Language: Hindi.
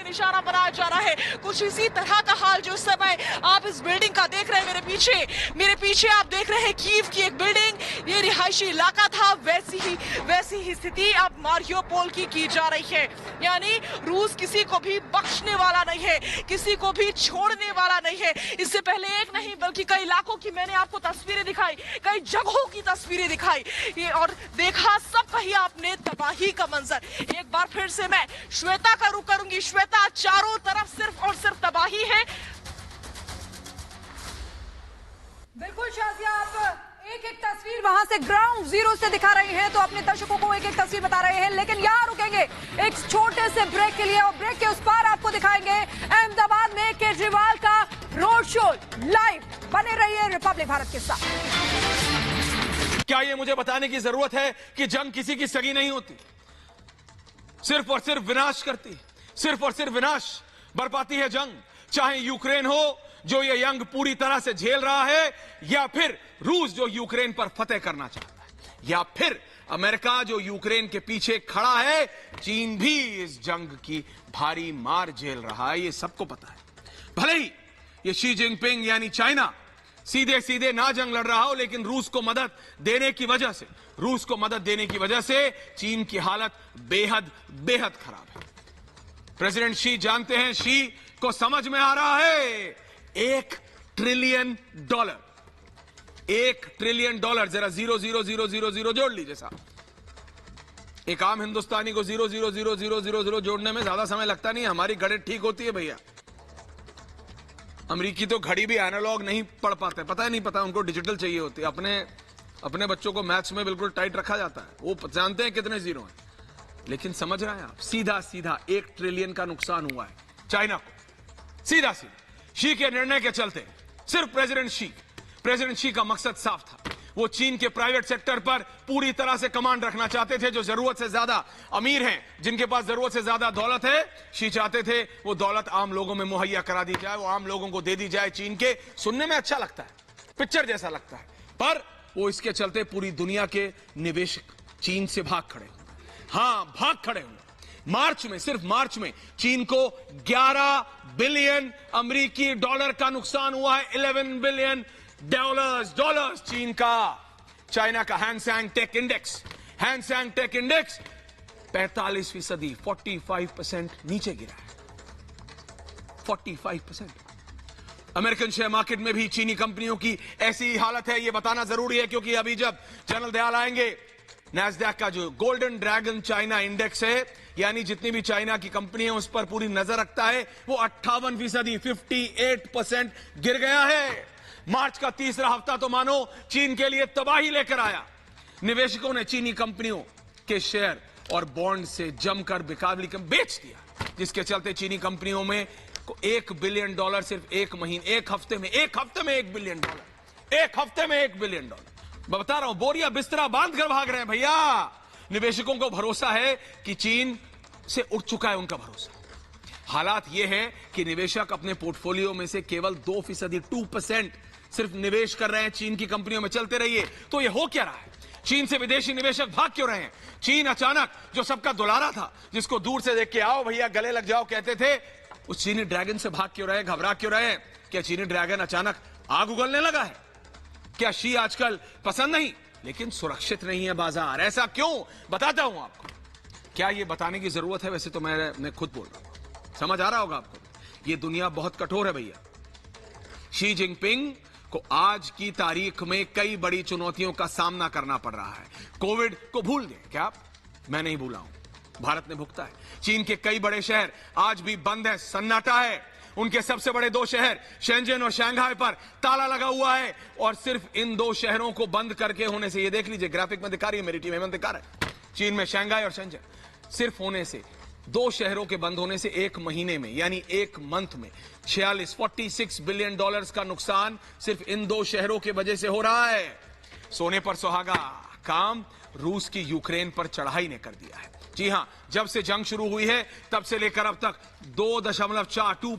निशाना बनाया जा रहा है। कुछ इसी तरह का हाल जो समय आप इस बिल्डिंग का देख रहे हैं मेरे पीछे आप देख रहे हैं कीव की एक बिल्डिंग, ये रिहायशी इलाका था, वैसी ही स्थिति अब मारियोपोल की जा रही है। यानी रूस किसी को भी बख्शने वाला नहीं है, किसी को भी छोड़ने वाला नहीं है। इससे पहले एक नहीं बल्कि कई इलाकों की मैंने आपको तस्वीरें दिखाई, कई जगहों की तस्वीरें दिखाई, ये और देखा सब कहीं आपने तबाही का मंजर। एक बार फिर से मैं श्वेता का रुख करूंगी। श्वेता, चारों तरफ सिर्फ और सिर्फ तबाही है। बिल्कुल शाजिया, आप एक एक तस्वीर वहां से ग्राउंड जीरो से दिखा रहे हैं, तो अपने दर्शकों को एक एक तस्वीर बता रहे हैं, लेकिन यहाँ रुकेंगे एक छोटे से ब्रेक के लिए और ब्रेक के उस पार आपको दिखाएंगे अहमदाबाद में केजरीवाल का रोड शो लाइव। बने रहिए रिपब्लिक भारत के साथ। क्या ये मुझे बताने की जरूरत है कि जंग किसी की सगी नहीं होती, सिर्फ और सिर्फ विनाश करती, सिर्फ और सिर्फ विनाश बरपाती है जंग। चाहे यूक्रेन हो जो ये जंग पूरी तरह से झेल रहा है, या फिर रूस जो यूक्रेन पर फतेह करना चाहता है, या फिर अमेरिका जो यूक्रेन के पीछे खड़ा है। चीन भी इस जंग की भारी मार झेल रहा है, ये सबको पता है। भले ही ये शी जिनपिंग यानी चाइना सीधे सीधे ना जंग लड़ रहा हो, लेकिन रूस को मदद देने की वजह से चीन की हालत बेहद बेहद खराब है। प्रेसिडेंट शी जानते हैं, शी को समझ में आ रहा है $1 ट्रिलियन, $1 ट्रिलियन। जरा 0,0,0,0,0 जोड़ लीजिए साहब। एक आम हिंदुस्तानी को 0,0,0,0,0 जोड़ने में ज्यादा समय लगता नहीं, हमारी गणित ठीक होती है भैया। अमेरिकी तो घड़ी भी एनालॉग नहीं पढ़ पाते, पता है नहीं पता, उनको डिजिटल चाहिए होती है। अपने बच्चों को मैथ्स में बिल्कुल टाइट रखा जाता है, वो जानते हैं कितने जीरो हैं। लेकिन समझ रहे हैं आप, सीधा सीधा $1 ट्रिलियन का नुकसान हुआ है चाइना को, सीधा सीधा। शी के निर्णय के चलते सिर्फ प्रेसिडेंट शी का मकसद साफ था। वो चीन के प्राइवेट सेक्टर पर पूरी तरह से कमांड रखना चाहते थे। जो जरूरत से ज्यादा अमीर हैं, जिनके पास जरूरत से ज्यादा दौलत है, शी चाहते थे वो दौलत आम लोगों में मुहैया करा दी जाए, वो आम लोगों को दे दी जाए। चीन के सुनने में अच्छा लगता है, पिक्चर जैसा लगता है, पर वो इसके चलते पूरी दुनिया के निवेशक चीन से भाग खड़े हुए। हां, भाग खड़े हुए। सिर्फ मार्च में चीन को $11 बिलियन अमेरिकी डॉलर का नुकसान हुआ है। $11 बिलियन चीन का। चाइना का हैंगसेंग टेक इंडेक्स 45%, 45% नीचे गिरा है। 45%। अमेरिकन शेयर मार्केट में भी चीनी कंपनियों की ऐसी हालत है, यह बताना जरूरी है, क्योंकि अभी जब जनरल दयाल आएंगे, नैस्डैक का जो गोल्डन ड्रैगन चाइना इंडेक्स है, यानी जितनी भी चाइना की कंपनी है उस पर पूरी नजर रखता है, वो 58%, 58% गिर गया है। मार्च का तीसरा हफ्ता तो मानो चीन के लिए तबाही लेकर आया। निवेशकों ने चीनी कंपनियों के शेयर और बॉन्ड से जमकर बेकाबली बेच दिया, जिसके चलते चीनी कंपनियों में $1 बिलियन सिर्फ एक हफ्ते में $1 बिलियन, एक हफ्ते में $1 बिलियन। मैं बता रहा हूं, बोरिया बिस्तरा बांध कर भाग रहे हैं भैया। निवेशकों को भरोसा है कि चीन से उठ चुका है उनका भरोसा। हालात यह है कि निवेशक अपने पोर्टफोलियो में से केवल 2%, 2% सिर्फ निवेश कर रहे हैं चीन की कंपनियों में। चलते रहिए। तो यह हो क्या रहा है? चीन से विदेशी निवेशक भाग क्यों रहे हैं? चीन अचानक जो सबका दुलारा था, जिसको दूर से देख के आओ भैया गले लग जाओ कहते थे, उस चीनी ड्रैगन से भाग क्यों रहे, घबरा क्यों रहे? क्या चीनी ड्रैगन अचानक आग उगलने लगा है? क्या शी आजकल पसंद नहीं, लेकिन सुरक्षित नहीं है बाजार? ऐसा क्यों? बताता हूं आपको। क्या यह बताने की जरूरत है? वैसे तो मैं खुद बोल रहा हूं, समझ आ रहा होगा आपको। यह दुनिया बहुत कठोर है भैया। शी जिनपिंग को आज की तारीख में कई बड़ी चुनौतियों का सामना करना पड़ रहा है। कोविड को भूल गए क्या आप? मैं नहीं भूला हूं, भारत ने भुगता है। चीन के कई बड़े शहर आज भी बंद है, सन्नाटा है। उनके सबसे बड़े 2 शहर शेंजन और शंघाई पर ताला लगा हुआ है, और सिर्फ इन 2 शहरों को बंद करके होने से, ये देख लीजिए ग्राफिक में दिखा रही है मेरी टीम, हेमंत दिखा रहा है, चीन में शंघाई और शेंजन सिर्फ होने से, 2 शहरों के बंद होने से 1 महीने में यानी 1 मंथ में $46 बिलियन का नुकसान सिर्फ इन 2 शहरों की वजह से हो रहा है। सोने पर सुहागा काम रूस की यूक्रेन पर चढ़ाई ने कर दिया है। जी हां, जब से जंग शुरू हुई है तब से लेकर अब तक 2.4